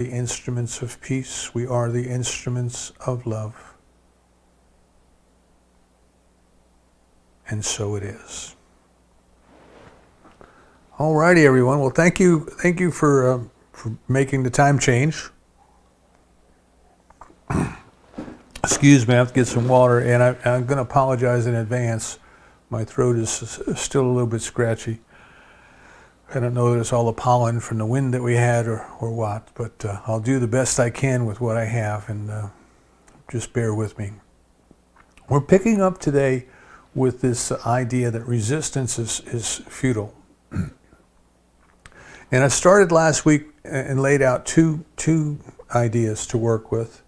the instruments of peace. We are the instruments of love. And so it is. Alrighty, everyone. Well, thank you for making the time change. Excuse me, I have to get some water, and I'm going to apologize in advance. My throat is still a little bit scratchy. I don't know that it's all the pollen from the wind that we had or what, but I'll do the best I can with what I have, and just bear with me. We're picking up today with this idea that resistance is futile. And I started last week and laid out two ideas to work with.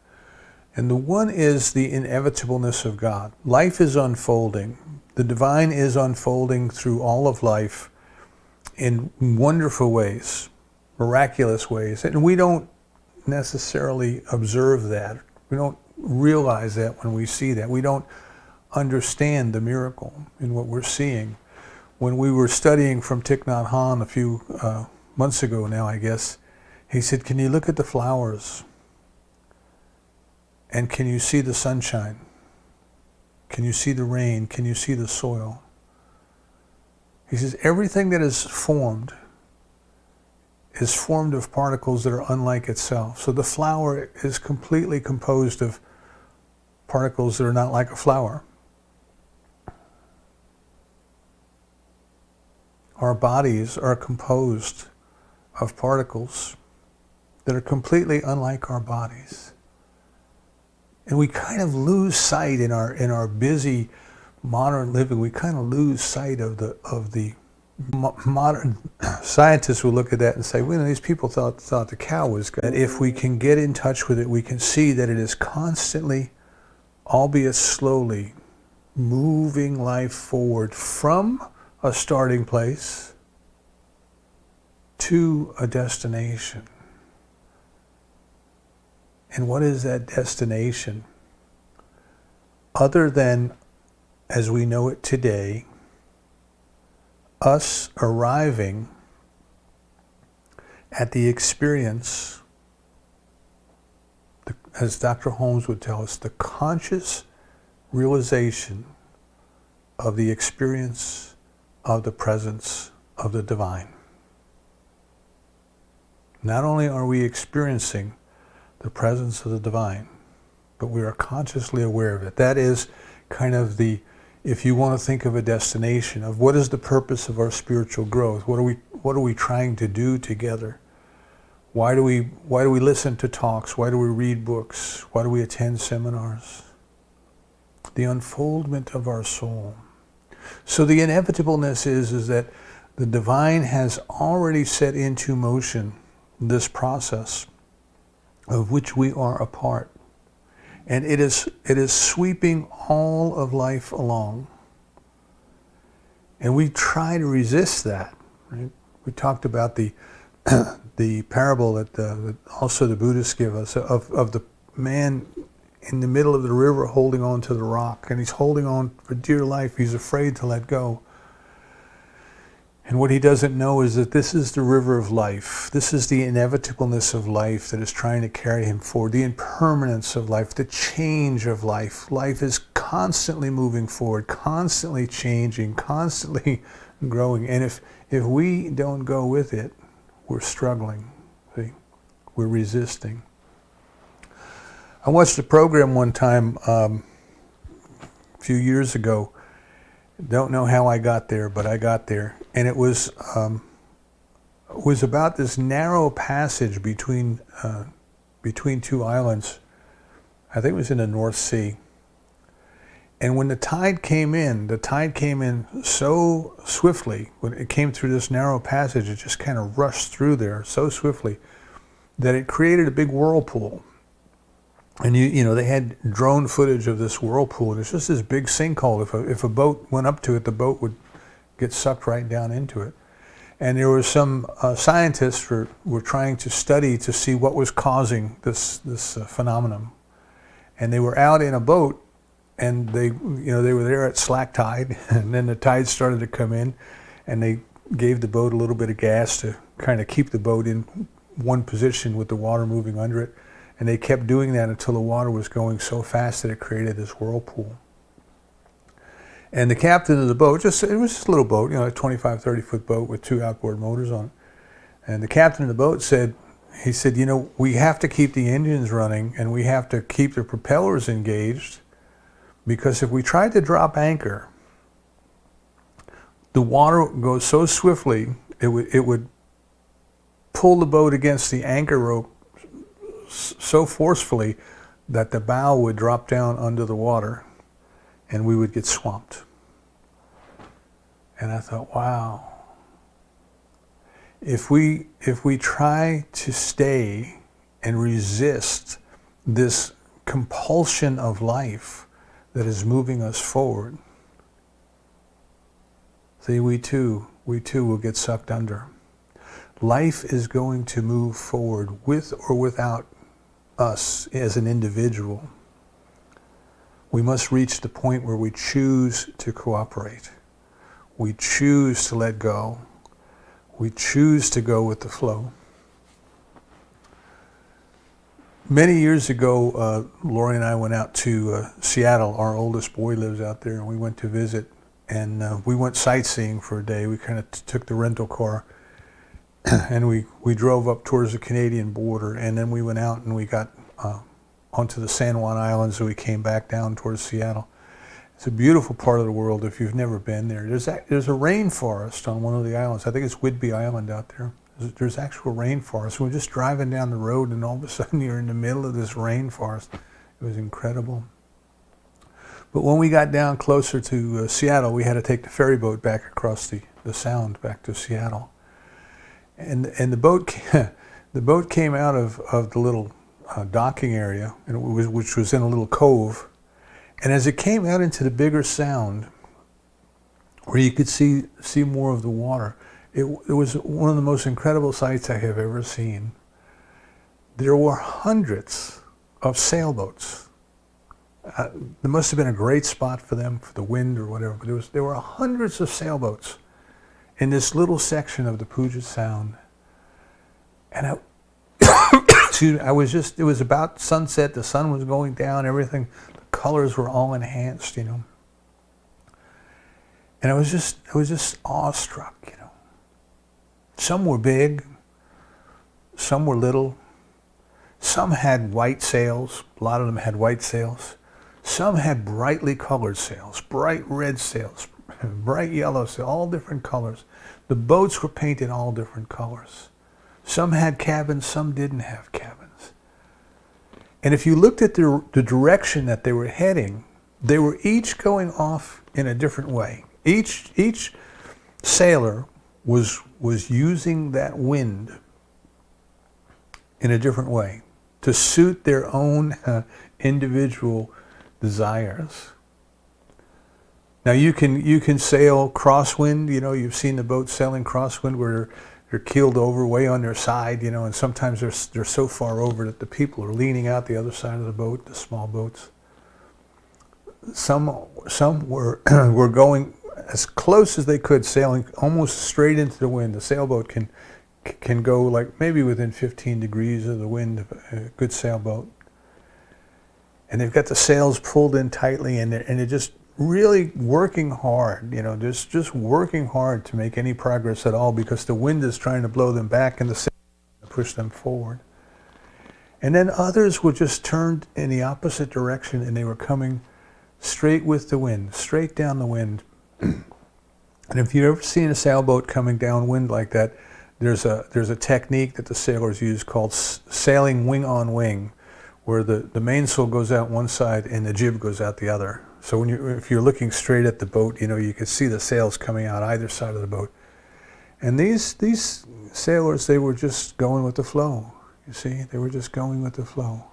And the one is the inevitableness of God. Life is unfolding. The divine is unfolding through all of life in wonderful ways, miraculous ways. And we don't necessarily observe that. We don't realize that when we see that. We don't understand the miracle in what we're seeing. When we were studying from Thich Nhat Hanh a few months ago now, I guess, he said, can you look at the flowers? And can you see the sunshine? Can you see the rain? Can you see the soil? He says, everything that is formed of particles that are unlike itself. So the flower is completely composed of particles that are not like a flower. Our bodies are composed of particles that are completely unlike our bodies. And we kind of lose sight in our busy modern living. We kind of lose sight of the modern scientists will look at that and say, well, these people thought the cow was good. And if we can get in touch with it, we can see that it is constantly, albeit slowly, moving life forward from a starting place to a destination. And what is that destination? Other than, as we know it today, us arriving at the experience, as Dr. Holmes would tell us, the conscious realization of the experience of the presence of the divine. Not only are we experiencing the presence of the divine, but we are consciously aware of it. That is kind of the, if you want to think of a destination of what is the purpose of our spiritual growth, what are we trying to do together? Why do we listen to talks? Why do we read books? Why do we attend seminars? The unfoldment of our soul. So the inevitableness is that the divine has already set into motion this process of which we are a part. And it is sweeping all of life along. And we try to resist that. Right? We talked about the parable that also the Buddhists give us of the man in the middle of the river holding on to the rock. And he's holding on for dear life. He's afraid to let go. And what he doesn't know is that this is the river of life. This is the inevitableness of life that is trying to carry him forward. The impermanence of life, the change of life. Life is constantly moving forward, constantly changing, constantly growing. And if we don't go with it, we're struggling. See? We're resisting. I watched a program one time a few years ago. Don't know how I got there, but I got there. And it was about this narrow passage between two islands. I think it was in the North Sea. And when the tide came in so swiftly. When it came through this narrow passage, it just kind of rushed through there so swiftly that it created a big whirlpool. And you know, they had drone footage of this whirlpool. It's just this big sinkhole. If a boat went up to it, the boat would get sucked right down into it. And there were some scientists were trying to study to see what was causing this phenomenon. And they were out in a boat, and they were there at slack tide, and then the tide started to come in, and they gave the boat a little bit of gas to kind of keep the boat in one position with the water moving under it. And they kept doing that until the water was going so fast that it created this whirlpool. And the captain of the boat, it was just a little boat, a 25, 30-foot boat with 2 outboard motors on it. And the captain of the boat said, we have to keep the engines running and we have to keep the propellers engaged, because if we tried to drop anchor, the water goes so swiftly, it would pull the boat against the anchor rope so forcefully that the bow would drop down under the water and we would get swamped. And I thought, wow, if we try to stay and resist this compulsion of life that is moving us forward, see, we too will get sucked under. Life is going to move forward with or without us as an individual. We must reach the point where we choose to cooperate. We choose to let go. We choose to go with the flow. Many years ago, Lori and I went out to Seattle. Our oldest boy lives out there, and we went to visit. And we went sightseeing for a day. We kind of took the rental car, and we drove up towards the Canadian border, and then we went out and we got onto the San Juan Islands, and we came back down towards Seattle. It's a beautiful part of the world if you've never been there. There's a rainforest on one of the islands. I think it's Whidbey Island out there. There's actual rainforest. We're just driving down the road, and all of a sudden you're in the middle of this rainforest. It was incredible. But when we got down closer to Seattle, we had to take the ferry boat back across the Sound back to Seattle. And the boat came out of the little docking area, which was in a little cove. And as it came out into the bigger Sound, where you could see more of the water, it was one of the most incredible sights I have ever seen. There were hundreds of sailboats. There must have been a great spot for them, for the wind or whatever, but there were hundreds of sailboats in this little section of the Puget Sound. And it was about sunset, the sun was going down, everything, the colors were all enhanced, And I was just awestruck, Some were big, some were little, some had white sails, a lot of them had white sails. Some had brightly colored sails, bright red sails, bright yellow sails, all different colors. The boats were painted all different colors. Some had cabins, some didn't have cabins. And if you looked at the direction that they were heading, they were each going off in a different way. Each sailor was using that wind in a different way to suit their own individual desires. Now you can sail crosswind. You've seen the boats sailing crosswind where they're keeled over way on their side. And sometimes they're so far over that the people are leaning out the other side of the boat. The small boats. Some were were going as close as they could, sailing almost straight into the wind. The sailboat can go like maybe within 15 degrees of the wind. A good sailboat. And they've got the sails pulled in tightly, and they're just really working hard, just working hard to make any progress at all, because the wind is trying to blow them back and the sails to push them forward. And then others were just turned in the opposite direction, and they were coming straight with the wind, straight down the wind. And if you've ever seen a sailboat coming downwind like that, there's a technique that the sailors use called sailing wing on wing, where the mainsail goes out one side and the jib goes out the other. So if you're looking straight at the boat, you can see the sails coming out either side of the boat. And these sailors, they were just going with the flow. You see, they were just going with the flow.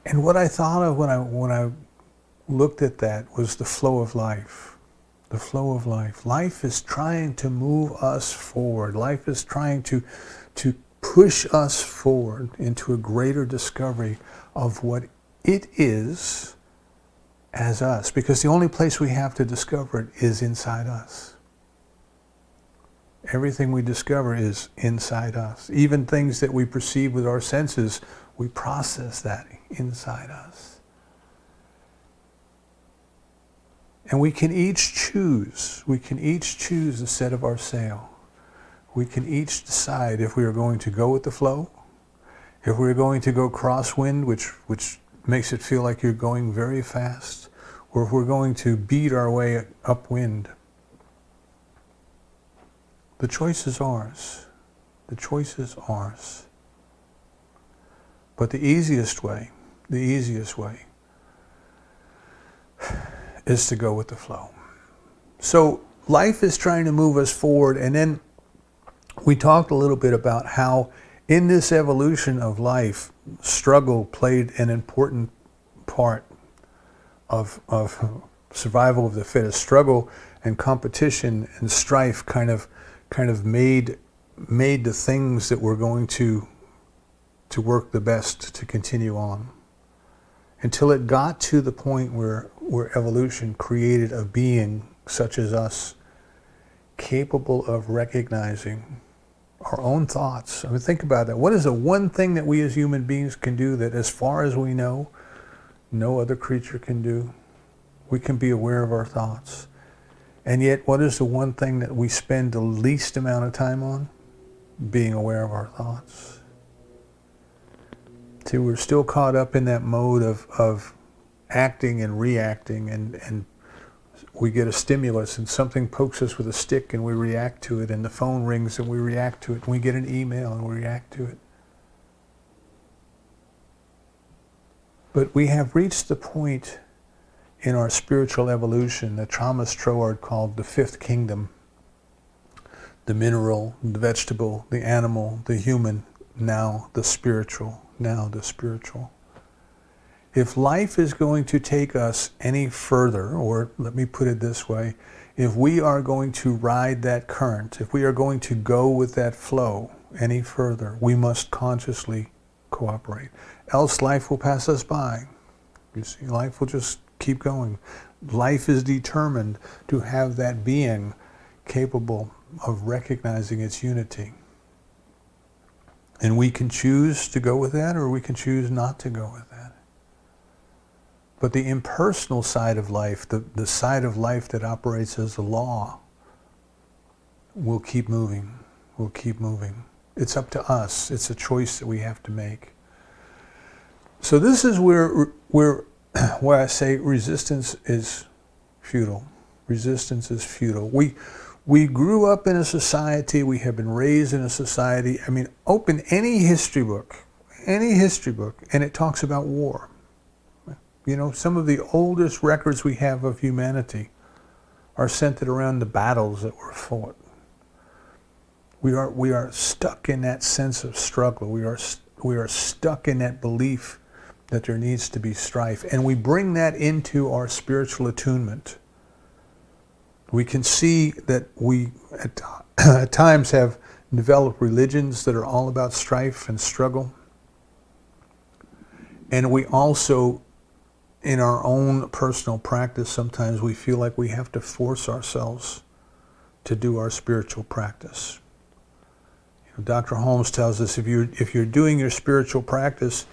And what I thought of when I looked at that was the flow of life. The flow of life. Life is trying to move us forward. Life is trying to push us forward into a greater discovery of what it is as us, because the only place we have to discover it is inside us. Everything we discover is inside us. Even things that we perceive with our senses, we process that inside us. And we can each choose. We can each choose the set of our sail. We can each decide if we are going to go with the flow, if we're going to go crosswind, which makes it feel like you're going very fast, or if we're going to beat our way upwind. The choice is ours. The choice is ours. But the easiest way is to go with the flow. So life is trying to move us forward, and then we talked a little bit about how in this evolution of life, struggle played an important part of survival of the fittest. Struggle and competition and strife kind of made the things that were going to work the best to continue on, until it got to the point where evolution created a being such as us, capable of recognizing our own thoughts. I mean, think about that. What is the one thing that we as human beings can do that, as far as we know, no other creature can do? We can be aware of our thoughts. And yet, what is the one thing that we spend the least amount of time on? Being aware of our thoughts. See, we're still caught up in that mode of acting and reacting, and we get a stimulus and something pokes us with a stick and we react to it, and the phone rings and we react to it, and we get an email and we react to it. But we have reached the point in our spiritual evolution that Thomas Troward called the fifth kingdom: the mineral, the vegetable, the animal, the human, now the spiritual, now the spiritual. If life is going to take us any further, or let me put it this way, if we are going to ride that current, if we are going to go with that flow any further, we must consciously cooperate. Else life will pass us by. You see, life will just keep going. Life is determined to have that being capable of recognizing its unity. And we can choose to go with that, or we can choose not to go with that. But the impersonal side of life, the side of life that operates as a law, will keep moving, will keep moving. It's up to us. It's a choice that we have to make. So this is where I say resistance is futile. Resistance is futile. We grew up in a society, we have been raised in a society. I mean, open any history book, and it talks about war. You know, some of the oldest records we have of humanity are centered around the battles that were fought. We are stuck in that sense of struggle. We are stuck in that belief that there needs to be strife, and we bring that into our spiritual attunement. We can see that we at times have developed religions that are all about strife and struggle, and we also, in our own personal practice, sometimes we feel like we have to force ourselves to do our spiritual practice. You know, Dr. Holmes tells us if you're doing your spiritual practice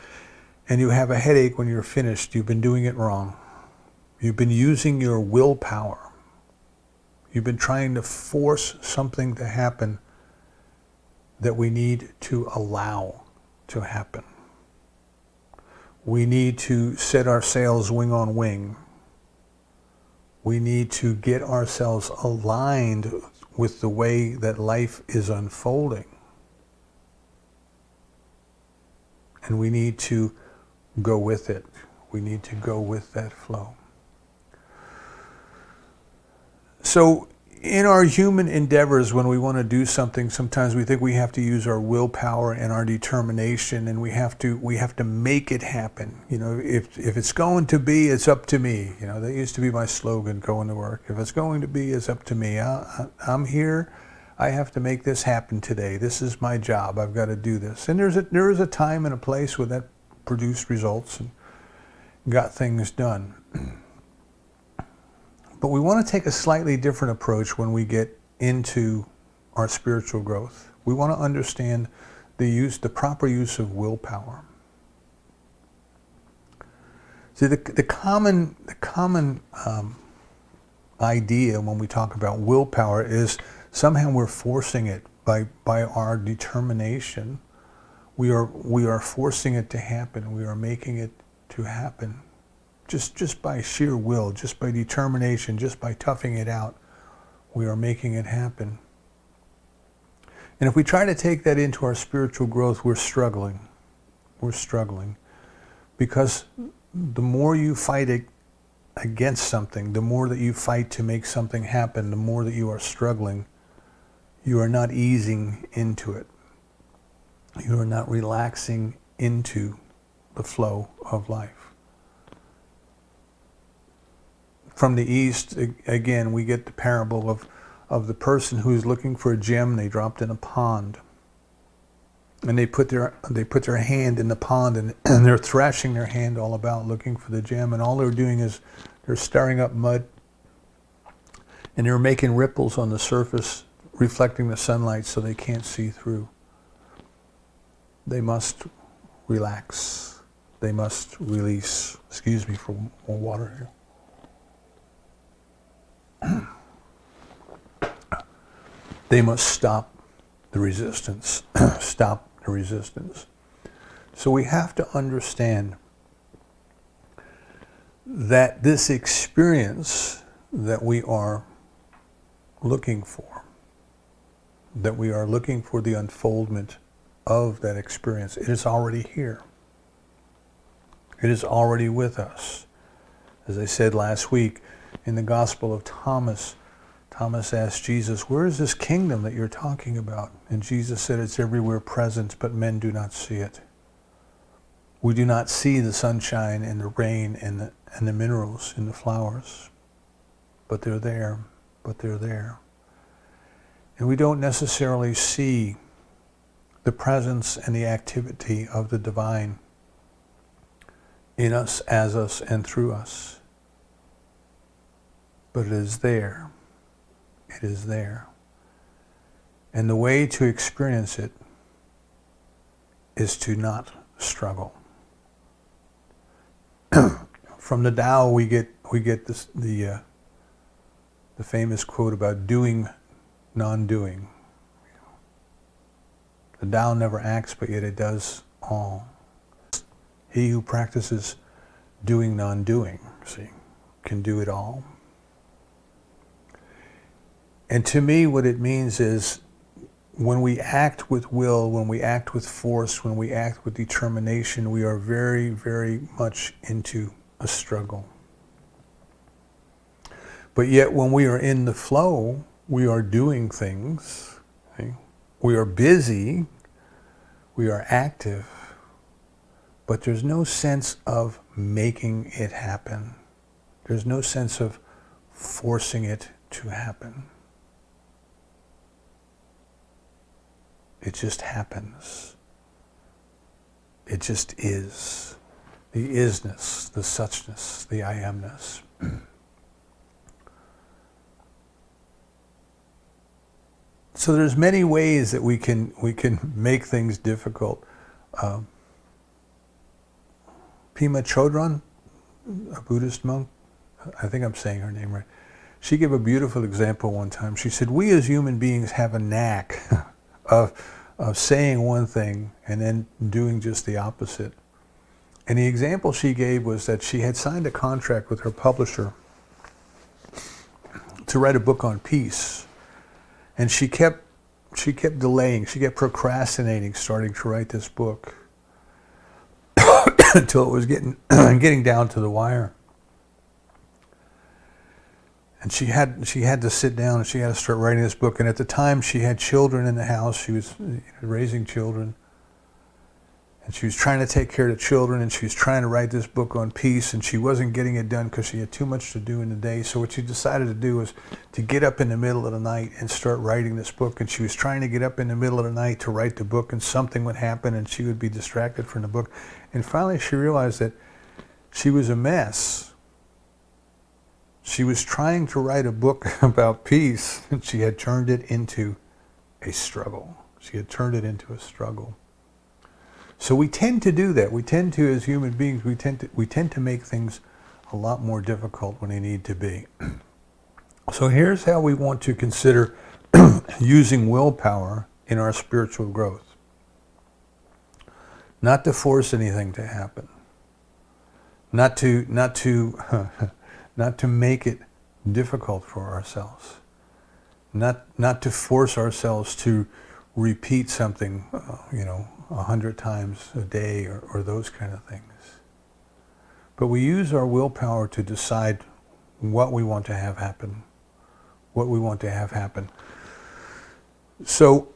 and you have a headache when you're finished, you've been doing it wrong. You've been using your willpower. You've been trying to force something to happen that we need to allow to happen. We need to set our sails wing on wing. We need to get ourselves aligned with the way that life is unfolding. And we need to go with it. We need to go with that flow. So in our human endeavors, when we want to do something, sometimes we think we have to use our willpower and our determination, and we have to make it happen. You know, if it's going to be, it's up to me. You know, that used to be my slogan going to work. If it's going to be, it's up to me. I'm here. I have to make this happen today. This is my job. I've got to do this. And there is a time and a place where that produced results and got things done. But we want to take a slightly different approach when we get into our spiritual growth. We want to understand the proper use of willpower. See, the common idea when we talk about willpower is somehow we're forcing it by our determination. We are forcing it to happen. We are making it to happen, just by sheer will, just by determination, just by toughing it out. We are making it happen. And if we try to take that into our spiritual growth, we're struggling. We're struggling. Because the more you fight against something, the more that you fight to make something happen, the more that you are struggling. You are not easing into it. You are not relaxing into the flow of life. From the East, again, we get the parable of the person who's looking for a gem they dropped in a pond. And they put their hand in the pond, and they're thrashing their hand all about looking for the gem, and all they're doing is they're stirring up mud, and they're making ripples on the surface reflecting the sunlight so they can't see through. They must relax. They must release. Excuse me for more water here. They must stop the resistance. Stop the resistance. So we have to understand that this experience that we are looking for, that we are looking for the unfoldment of that experience, it is already here. It is already with us. As I said last week, in the Gospel of Thomas, Thomas asked Jesus, where is this kingdom that you're talking about? And Jesus said, it's everywhere present, but men do not see it. We do not see the sunshine and the rain and the minerals in the flowers, but they're there, And we don't necessarily see the presence and the activity of the divine in us, as us, and through us. But it is there. It is there. And the way to experience it is to not struggle. From the Tao, we get this, the famous quote about doing, non-doing. The Tao never acts, but yet it does all. He who practices doing, non-doing, see, can do it all. And to me, what it means is when we act with will, when we act with force, when we act with determination, we are very, very much into a struggle. But yet when we are in the flow, we are doing things. Okay? We are busy, we are active, but there's no sense of making it happen. There's no sense of forcing it to happen. It just happens. It just is. The isness, the suchness, the I amness. So there's many ways that we can make things difficult. Pima Chodron, a Buddhist monk, I think I'm saying her name right, she gave a beautiful example one time. She said, we as human beings have a knack of saying one thing and then doing just the opposite. And the example she gave was that she had signed a contract with her publisher to write a book on peace. And she kept delaying, she kept procrastinating starting to write this book until it was getting down to the wire. And she had to sit down and she had to start writing this book. And at the time she had children in the house. She was raising children. And she was trying to take care of the children, and she was trying to write this book on peace, and she wasn't getting it done because she had too much to do in the day. So what she decided to do was to get up in the middle of the night and start writing this book. And she was trying to get up in the middle of the night to write the book, and something would happen and she would be distracted from the book. And finally she realized that she was a mess. She was trying to write a book about peace, and she had turned it into a struggle. She had turned it into a struggle. So we tend to do that. We tend to, as human beings, we tend to make things a lot more difficult when they need to be. So here's how we want to consider using willpower in our spiritual growth. Not to force anything to happen. Not to make it difficult for ourselves. Not to force ourselves to repeat something, 100 times a day or those kind of things. But we use our willpower to decide what we want to have happen. What we want to have happen. So,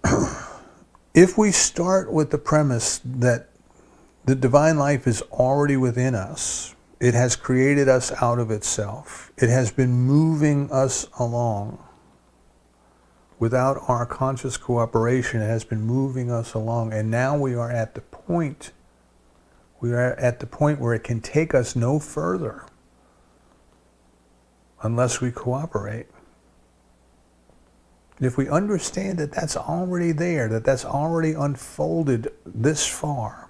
if we start with the premise that the divine life is already within us, it has created us out of itself, it has been moving us along. Without our conscious cooperation, it has been moving us along, and now we are at the point where it can take us no further unless we cooperate. If we understand that that's already there, that that's already unfolded this far,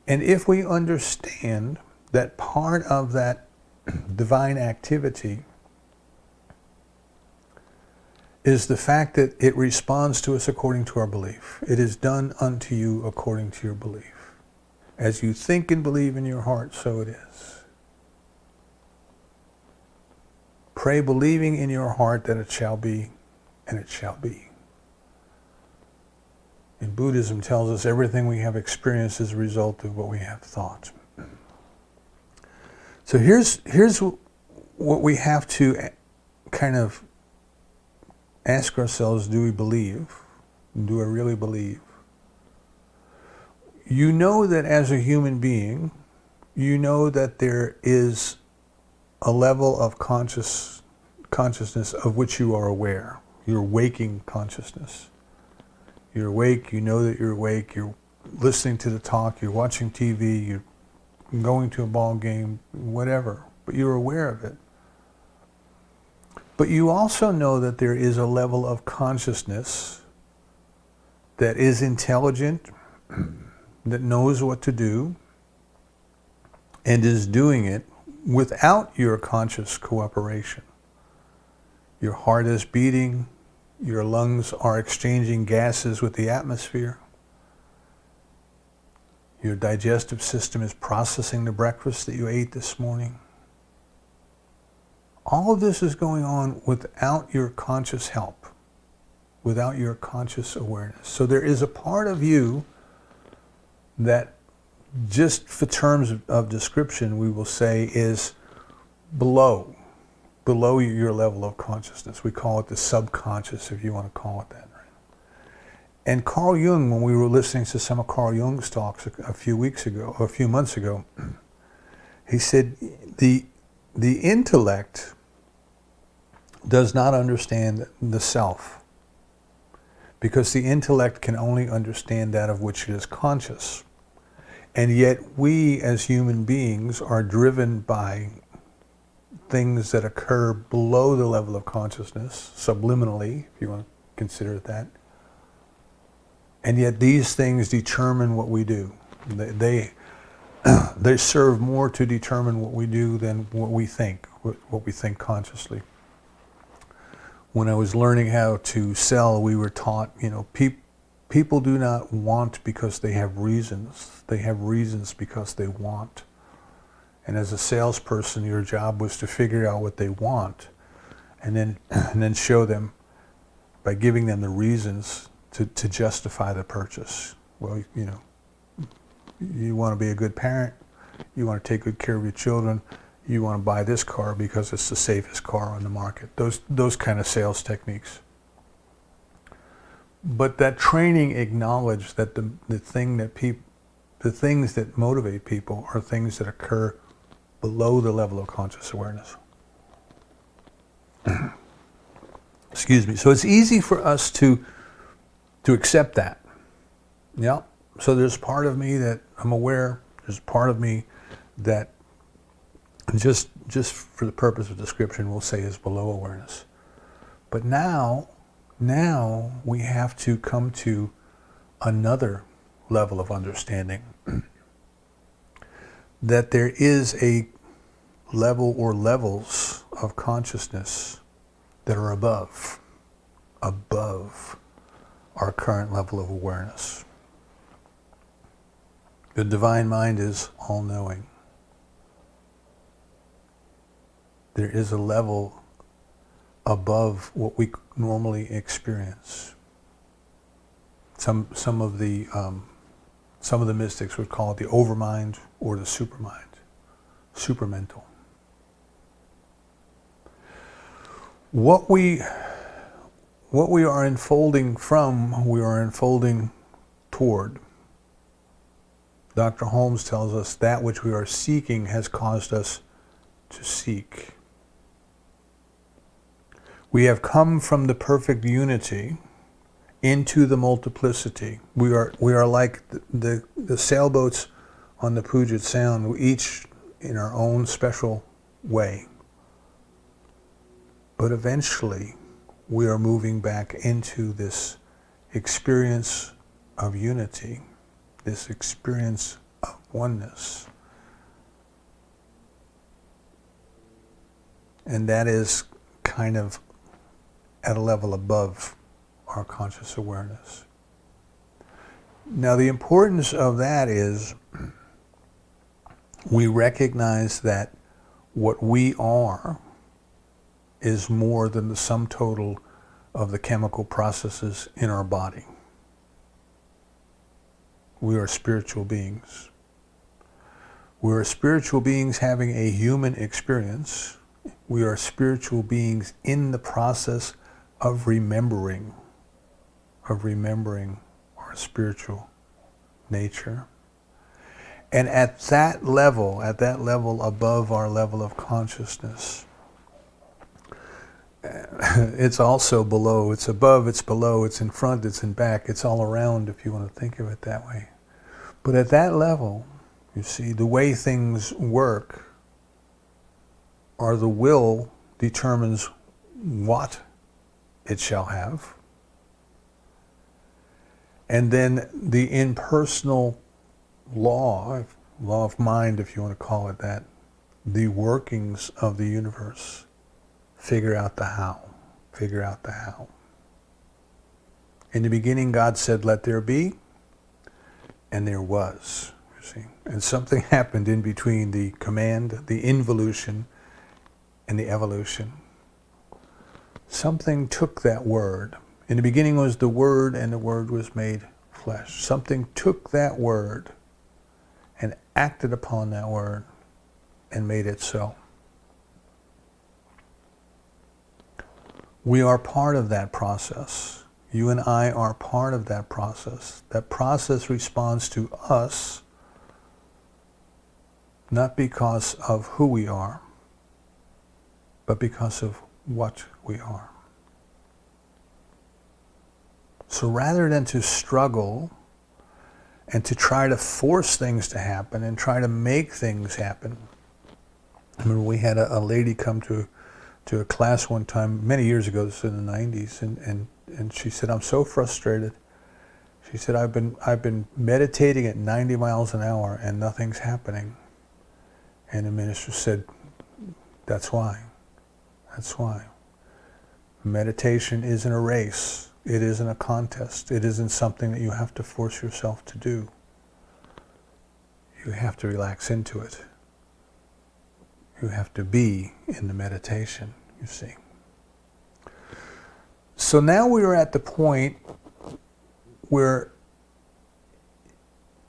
and if we understand that part of that divine activity is the fact that it responds to us according to our belief. It is done unto you according to your belief. As you think and believe in your heart, so it is. Pray believing in your heart that it shall be, and it shall be. And Buddhism tells us everything we have experienced is a result of what we have thought. So here's what we have to kind of ask ourselves, do we believe? Do I really believe? You know that as a human being, you know that there is a level of consciousness of which you are aware. Your waking consciousness. You're awake, you know that you're awake, you're listening to the talk, you're watching TV, you're going to a ball game, whatever, but you're aware of it. But you also know that there is a level of consciousness that is intelligent, that knows what to do, and is doing it without your conscious cooperation. Your heart is beating, your lungs are exchanging gases with the atmosphere, your digestive system is processing the breakfast that you ate this morning. All of this is going on without your conscious help, without your conscious awareness. So there is a part of you that, just for terms of description, we will say is below your level of consciousness. We call it the subconscious, if you want to call it that. Right? And Carl Jung, when we were listening to some of Carl Jung's talks a few months ago, he said the intellect does not understand the self, because the intellect can only understand that of which it is conscious. And yet we as human beings are driven by things that occur below the level of consciousness, subliminally, if you want to consider it that. And yet these things determine what we do. They serve more to determine what we do than what we think consciously. When I was learning how to sell, we were taught, people do not want because they have reasons. They have reasons because they want. And as a salesperson, your job was to figure out what they want, and then show them by giving them the reasons to justify the purchase. Well, you want to be a good parent, you want to take good care of your children, you want to buy this car because it's the safest car on the market. Those kind of sales techniques. But that training acknowledged that the things that motivate people are things that occur below the level of conscious awareness. Excuse me. So it's easy for us to accept that. Yeah. So there's part of me that I'm aware. There's part of me that just for the purpose of description we'll say is below awareness. But now Now we have to come to another level of understanding that there is a level or levels of consciousness that are above our current level of awareness. The divine mind is all-knowing. There is a level above what we normally experience. Some of the mystics would call it the overmind or the supermind, supramental. What we are unfolding from, we are unfolding toward. Dr. Holmes tells us that which we are seeking has caused us to seek. We have come from the perfect unity into the multiplicity. We are like the sailboats on the Puget Sound, each in our own special way. But eventually, we are moving back into this experience of unity, this experience of oneness. And that is kind of at a level above our conscious awareness. Now, the importance of that is we recognize that what we are is more than the sum total of the chemical processes in our body. We are spiritual beings. We are spiritual beings having a human experience. We are spiritual beings in the process of remembering our spiritual nature. And at that level above our level of consciousness, it's also below, it's above, it's below, it's in front, it's in back, it's all around if you want to think of it that way. But at that level, you see, the way things work are the will determines what it shall have. And then the impersonal law of mind, if you want to call it that, the workings of the universe, figure out the how. In the beginning, God said, "Let there be," and there was, you see. And something happened in between the command, the involution, and the evolution. Something took that word. In the beginning was the Word, and the Word was made flesh. Something took that word and acted upon that word and made it so. We are part of that process. You and I are part of that process. That process responds to us, not because of who we are, but because of what we are. So rather than to struggle and to try to force things to happen and try to make things happen, I remember we had a lady come to a class one time, many years ago, this was in the 90s, and she said, "I'm so frustrated." She said, I've been meditating at 90 miles an hour and nothing's happening." And the minister said, That's why. Meditation isn't a race. It isn't a contest. It isn't something that you have to force yourself to do. You have to relax into it. You have to be in the meditation, you see. So now we are at the point where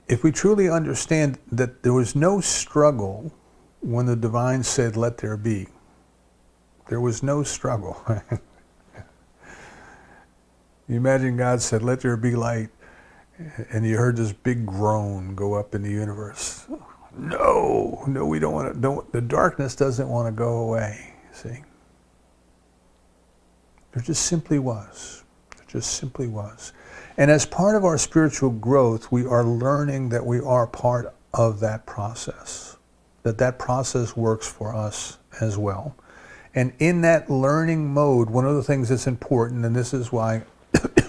if we truly understand that there was no struggle when the divine said, "Let there be," there was no struggle. You imagine God said, "Let there be light," and you heard this big groan go up in the universe. No, we don't want to. The darkness doesn't want to go away. See, there just simply was. And as part of our spiritual growth, we are learning that we are part of that process. That process works for us as well, And in that learning mode, one of the things that's important, and this is why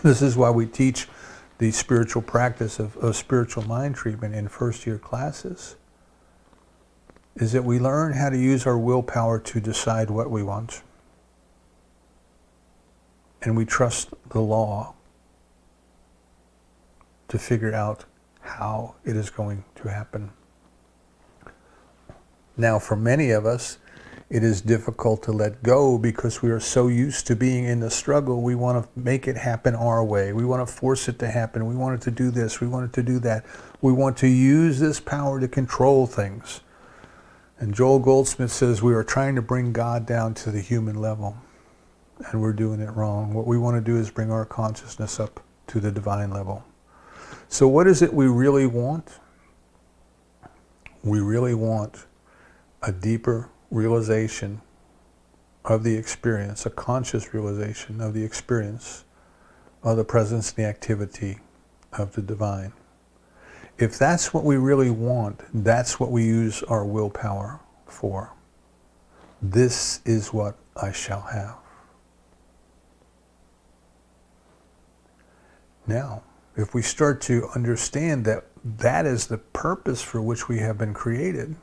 this is why we teach the spiritual practice of spiritual mind treatment in first-year classes, is that we learn how to use our willpower to decide what we want. And we trust the law to figure out how it is going to happen. Now, for many of us, it is difficult to let go because we are so used to being in the struggle. We want to make it happen our way. We want to force it to happen. We want it to do this. We want it to do that. We want to use this power to control things. And Joel Goldsmith says we are trying to bring God down to the human level, and we're doing it wrong. What we want to do is bring our consciousness up to the divine level. So what is it we really want? We really want a deeper realization of the experience, a conscious realization of the experience of the presence and the activity of the divine. If that's what we really want, that's what we use our willpower for. This is what I shall have. Now, if we start to understand that that is the purpose for which we have been created,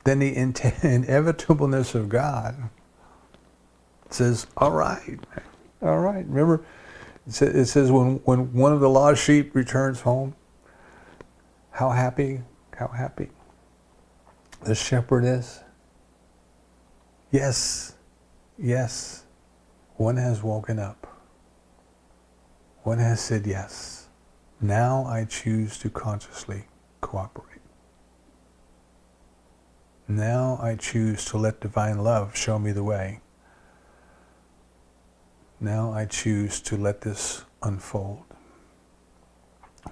then the inevitableness of God says, all right. Remember, it says when one of the lost sheep returns home, how happy the shepherd is. Yes, one has woken up. One has said yes. Now I choose to consciously cooperate. Now I choose to let divine love show me the way. Now I choose to let this unfold.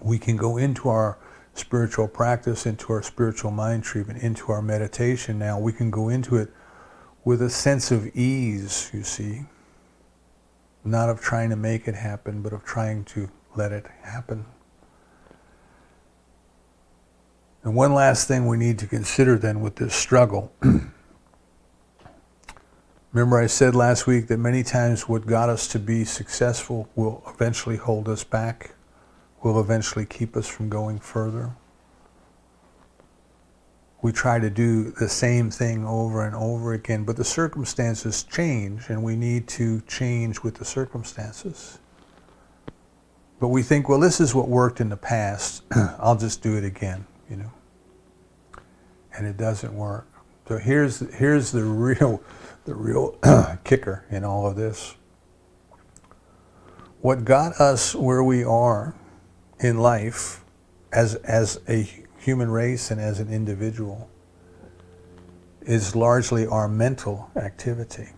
We can go into our spiritual practice, into our spiritual mind treatment, into our meditation now. We can go into it with a sense of ease, you see. Not of trying to make it happen, but of trying to let it happen. And one last thing we need to consider then with this struggle. Remember I said last week that many times what got us to be successful will eventually hold us back, will eventually keep us from going further. We try to do the same thing over and over again, but the circumstances change, and we need to change with the circumstances. But we think, well, this is what worked in the past. I'll just do it again, And it doesn't work. So here's the real kicker in all of this. What got us where we are in life as a human race and as an individual is largely our mental activity.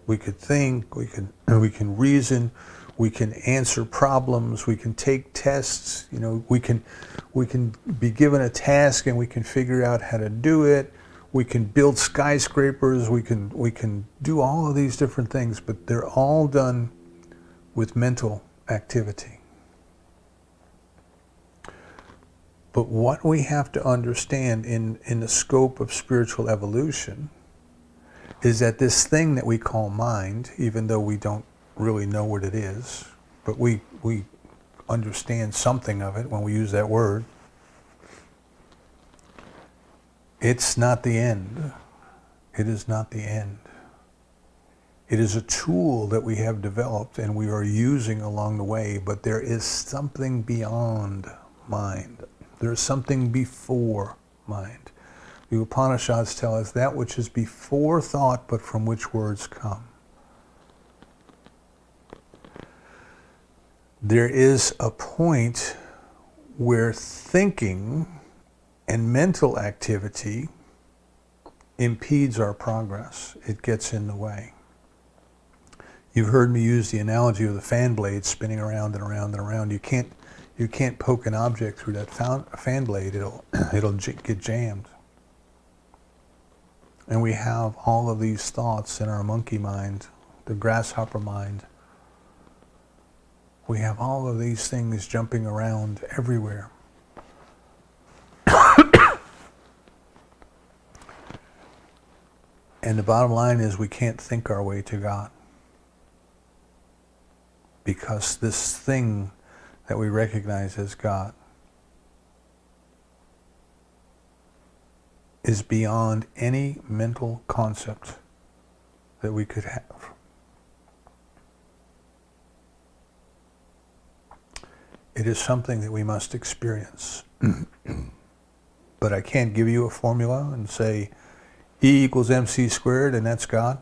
We could think, we can reason, we can answer problems, we can take tests, we can be given a task and we can figure out how to do it. We can build skyscrapers, we can do all of these different things, but they're all done with mental activity. But what we have to understand in the scope of spiritual evolution is that this thing that we call mind, even though we don't really know what it is, but we understand something of it when we use that word, it's not the end. It is not the end. It is a tool that we have developed and we are using along the way, but there is something beyond mind. There is something before mind. The Upanishads tell us that which is before thought, but from which words come. There is a point where thinking and mental activity impedes our progress. It gets in the way. You've heard me use the analogy of the fan blade spinning around and around and around. You can't poke an object through that fan blade. It'll get jammed. And we have all of these thoughts in our monkey mind, the grasshopper mind. We have all of these things jumping around everywhere. And the bottom line is we can't think our way to God. Because this thing that we recognize as God is beyond any mental concept that we could have. It is something that we must experience. But I can't give you a formula and say E equals mc squared and that's God.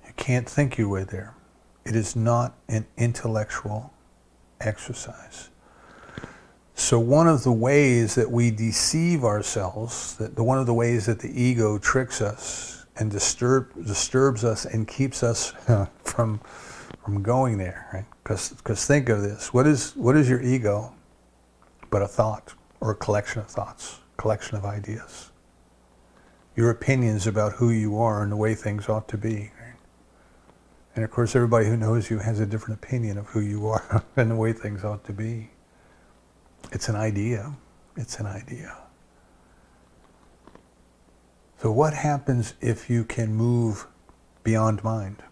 You can't think your way there. It is not an intellectual exercise. So one of the ways that we deceive ourselves, one of the ways that the ego tricks us and disturbs us and keeps us from going there, right? Because think of this: what is your ego but a thought, or a collection of thoughts, collection of ideas? Your opinions about who you are and the way things ought to be. Right? And of course, everybody who knows you has a different opinion of who you are and the way things ought to be. It's an idea. It's an idea. So what happens if you can move beyond mind?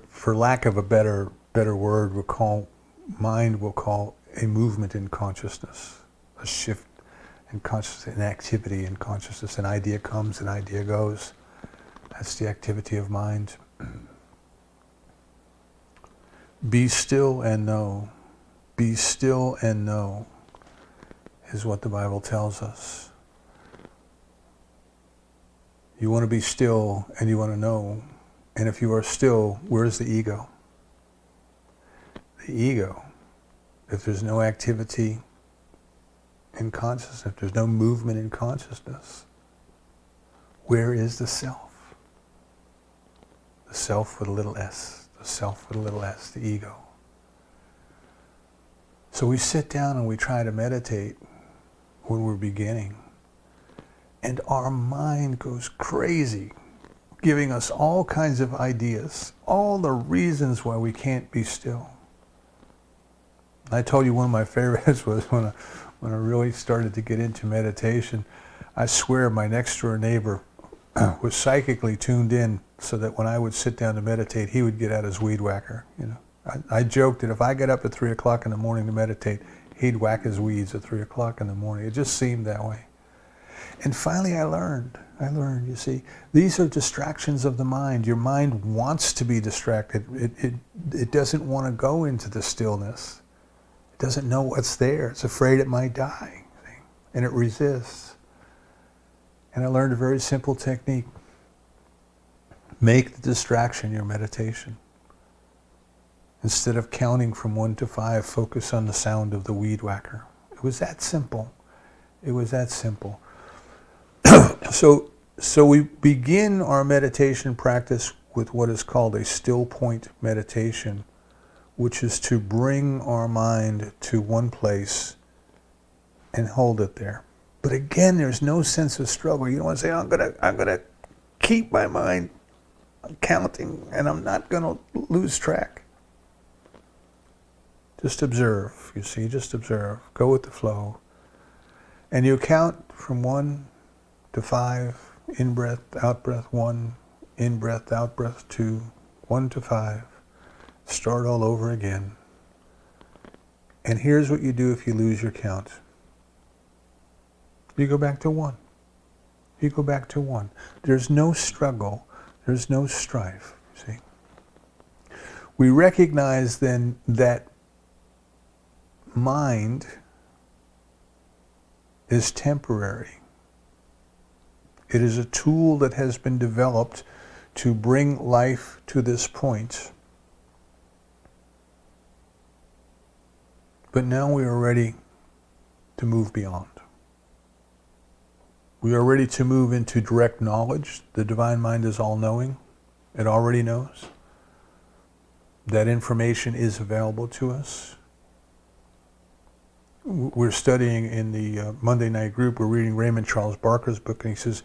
For lack of a better word, we'll call a movement in consciousness, a shift in consciousness, an activity in consciousness. An idea comes, an idea goes. That's the activity of mind. Be still and know. Be still and know is what the Bible tells us. You want to be still and you want to know. And if you are still, where's the ego? The ego, if there's no activity in consciousness, if there's no movement in consciousness, where is the self? The self with a little s, the self with a little s, the ego. So we sit down and we try to meditate when we're beginning, and our mind goes crazy, giving us all kinds of ideas, all the reasons why we can't be still. I told you one of my favorites was when I really started to get into meditation. I swear my next door neighbor was psychically tuned in so that when I would sit down to meditate, he would get out his weed whacker. You know, I joked that if I get up at 3 o'clock in the morning to meditate, he'd whack his weeds at 3 o'clock in the morning. It just seemed that way. And finally I learned, you see, these are distractions of the mind. Your mind wants to be distracted. It doesn't want to go into the stillness. It doesn't know what's there. It's afraid it might die. See? And it resists. And I learned a very simple technique. Make the distraction your meditation. Instead of counting from 1 to 5, focus on the sound of the weed whacker. It was that simple. It was that simple. So we begin our meditation practice with what is called a still point meditation, which is to bring our mind to one place and hold it there. But again, there's no sense of struggle. You don't want to say, I'm gonna keep my mind counting and I'm not gonna lose track. Just observe, you see, just observe. Go with the flow. And you count from 1 to 5, in breath, out breath, 1, in breath, out breath, 2, 1 to 5. Start all over again. And here's what you do if you lose your count. You go back to 1. You go back to 1. There's no struggle. There's no strife, see. We recognize then that mind is temporary. It is a tool that has been developed to bring life to this point. But now we are ready to move beyond. We are ready to move into direct knowledge. The divine mind is all-knowing. It already knows. That information is available to us. We're studying in the Monday night group, we're reading Raymond Charles Barker's book, and he says,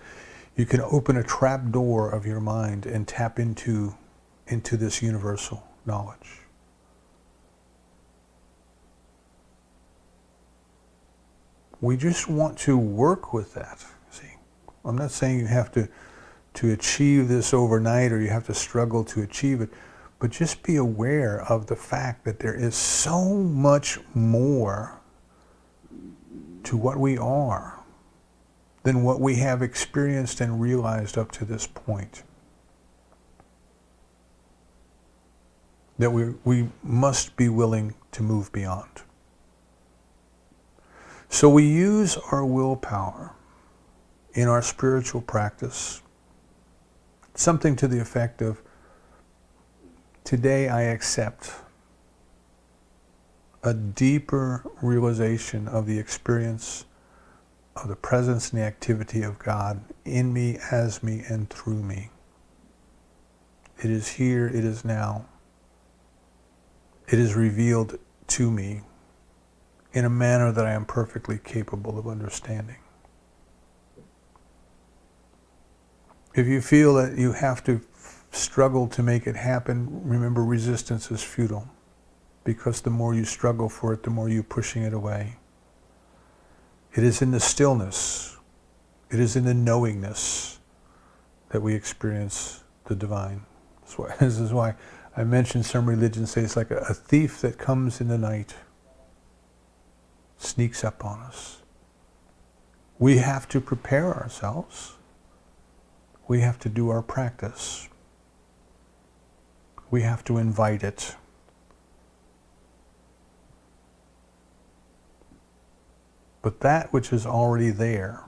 you can open a trap door of your mind and tap into this universal knowledge. We just want to work with that. See, I'm not saying you have to achieve this overnight or you have to struggle to achieve it, but just be aware of the fact that there is so much more to what we are than what we have experienced and realized up to this point. That we must be willing to move beyond. So we use our willpower in our spiritual practice, something to the effect of, today I accept a deeper realization of the experience of the presence and the activity of God in me, as me, and through me. It is here, it is now. It is revealed to me in a manner that I am perfectly capable of understanding. If you feel that you have to struggle to make it happen, remember, resistance is futile, because the more you struggle for it, the more you're pushing it away. It is in the stillness, it is in the knowingness that we experience the divine. This is why I mentioned some religions say it's like a thief that comes in the night, sneaks up on us. We have to prepare ourselves. We have to do our practice. We have to invite it. But that which is already there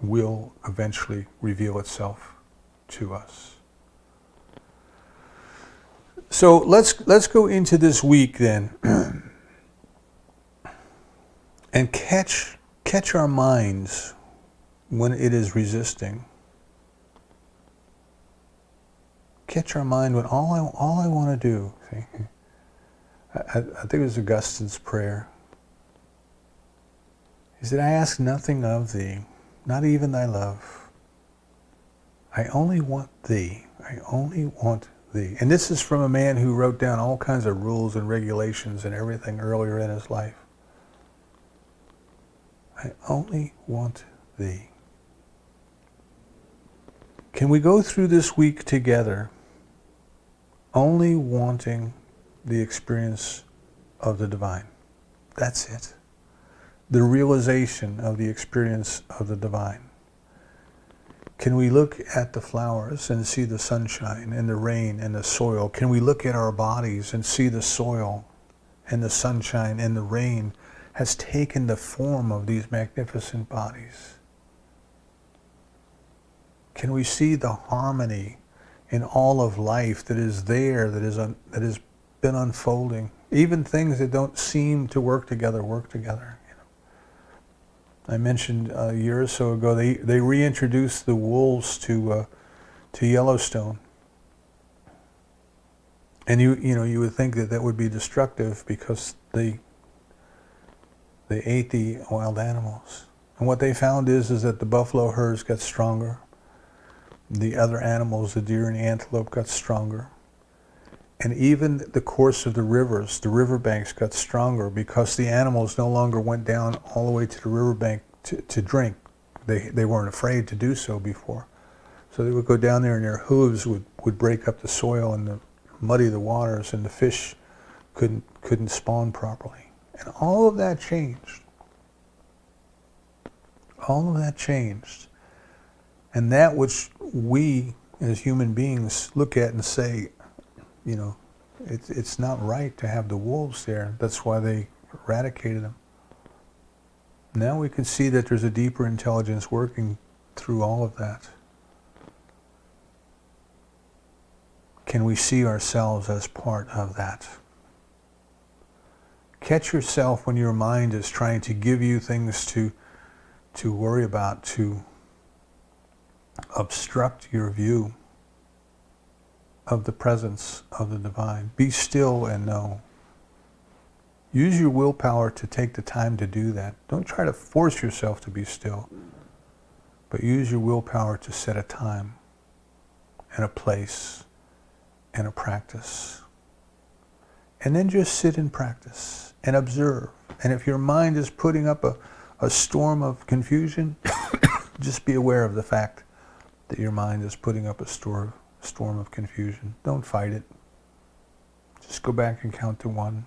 will eventually reveal itself to us. So let's go into this week then and catch our minds when it is resisting. Catch our mind when all I want to do. See? I think it was Augustine's prayer. He said, I ask nothing of thee, not even thy love. I only want thee. I only want thee. And this is from a man who wrote down all kinds of rules and regulations and everything earlier in his life. I only want thee. Can we go through this week together only wanting the experience of the divine? That's it. The realization of the experience of the divine. Can we look at the flowers and see the sunshine and the rain and the soil? Can we look at our bodies and see the soil and the sunshine and the rain has taken the form of these magnificent bodies? Can we see the harmony in all of life that is there, that has been unfolding? Even things that don't seem to work together, work together. I mentioned a year or so ago, they reintroduced the wolves to Yellowstone. And you would think that would be destructive because they ate the wild animals. And what they found is that the buffalo herds got stronger. The other animals, the deer and the antelope, got stronger. And even the course of the rivers, the riverbanks got stronger because the animals no longer went down all the way to the riverbank to drink. They weren't afraid to do so before. So they would go down there and their hooves would break up the soil and muddy the waters, and the fish couldn't spawn properly. And all of that changed. All of that changed. And that which we as human beings look at and say, it's not right to have the wolves there. That's why they eradicated them. Now we can see that there's a deeper intelligence working through all of that. Can we see ourselves as part of that? Catch yourself when your mind is trying to give you things to worry about, to obstruct your view of the presence of the divine. Be still and know. Use your willpower to take the time to do that. Don't try to force yourself to be still, but use your willpower to set a time and a place and a practice. And then just sit and practice and observe. And if your mind is putting up a storm of confusion, just be aware of the fact that your mind is putting up a storm of confusion. Don't fight it. Just go back and count to 1.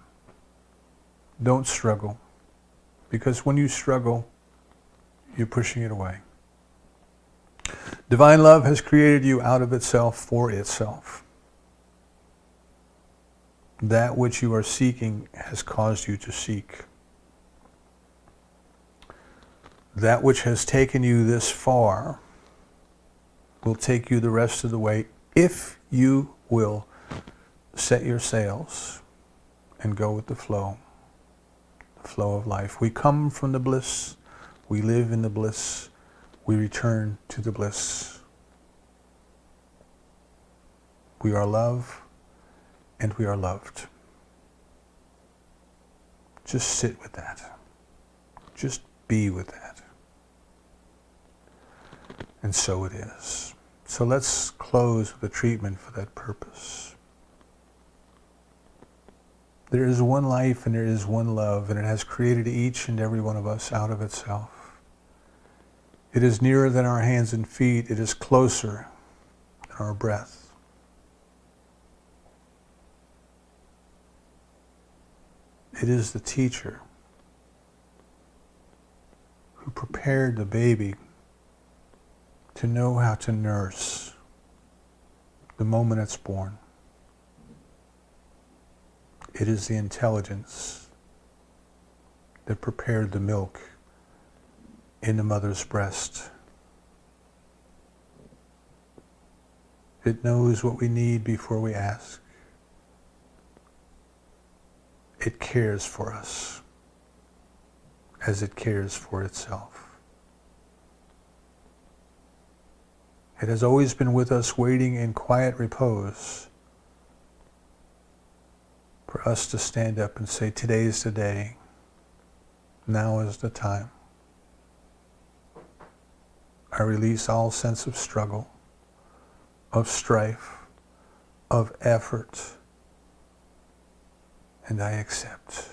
Don't struggle. Because when you struggle, you're pushing it away. Divine love has created you out of itself for itself. That which you are seeking has caused you to seek. That which has taken you this far will take you the rest of the way if you will set your sails and go with the flow of life. We come from the bliss, we live in the bliss, we return to the bliss. We are love and we are loved. Just sit with that. Just be with that. And so it is. So let's close with a treatment for that purpose. There is one life and there is one love, and it has created each and every one of us out of itself. It is nearer than our hands and feet. It is closer than our breath. It is the teacher who prepared the baby to know how to nurse the moment it's born. It is the intelligence that prepared the milk in the mother's breast. It knows what we need before we ask. It cares for us as it cares for itself. It has always been with us, waiting in quiet repose for us to stand up and say, today's the day. Now is the time. I release all sense of struggle, of strife, of effort, and I accept.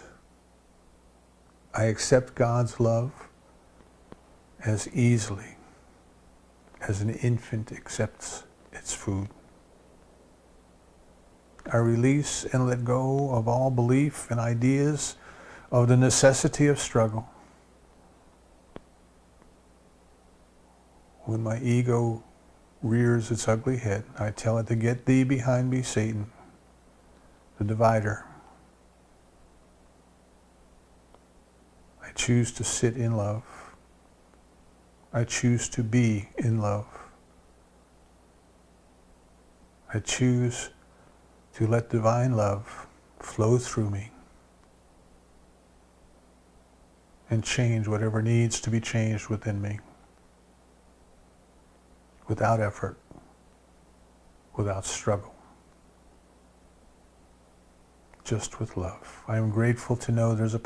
I accept God's love as easily as an infant accepts its food. I release and let go of all belief and ideas of the necessity of struggle. When my ego rears its ugly head, I tell it to get thee behind me, Satan, the divider. I choose to sit in love. I choose to be in love. I choose to let divine love flow through me and change whatever needs to be changed within me, without effort, without struggle, just with love. I am grateful to know there's a